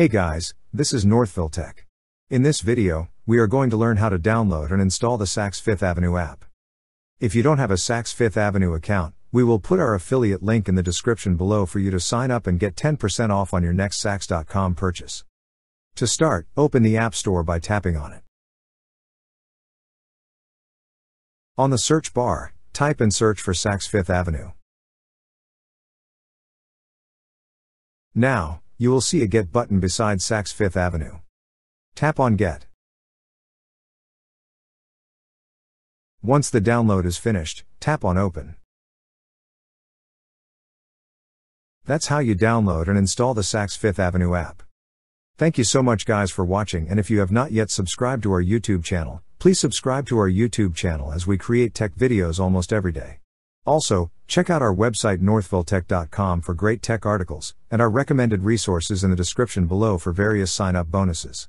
Hey guys, this is Northville Tech. In this video, we are going to learn how to download and install the Saks Fifth Avenue app. If you don't have a Saks Fifth Avenue account, we will put our affiliate link in the description below for you to sign up and get 10% off on your next Saks.com purchase. To start, open the App Store by tapping on it. On the search bar, type and search for Saks Fifth Avenue. Now, you will see a Get button beside Saks Fifth Avenue. Tap on Get. Once the download is finished, tap on Open. That's how you download and install the Saks Fifth Avenue app. Thank you so much guys for watching, and if you have not yet subscribed to our YouTube channel, please subscribe to our YouTube channel as we create tech videos almost every day. Also, check out our website northvilletech.com for great tech articles, and our recommended resources in the description below for various sign-up bonuses.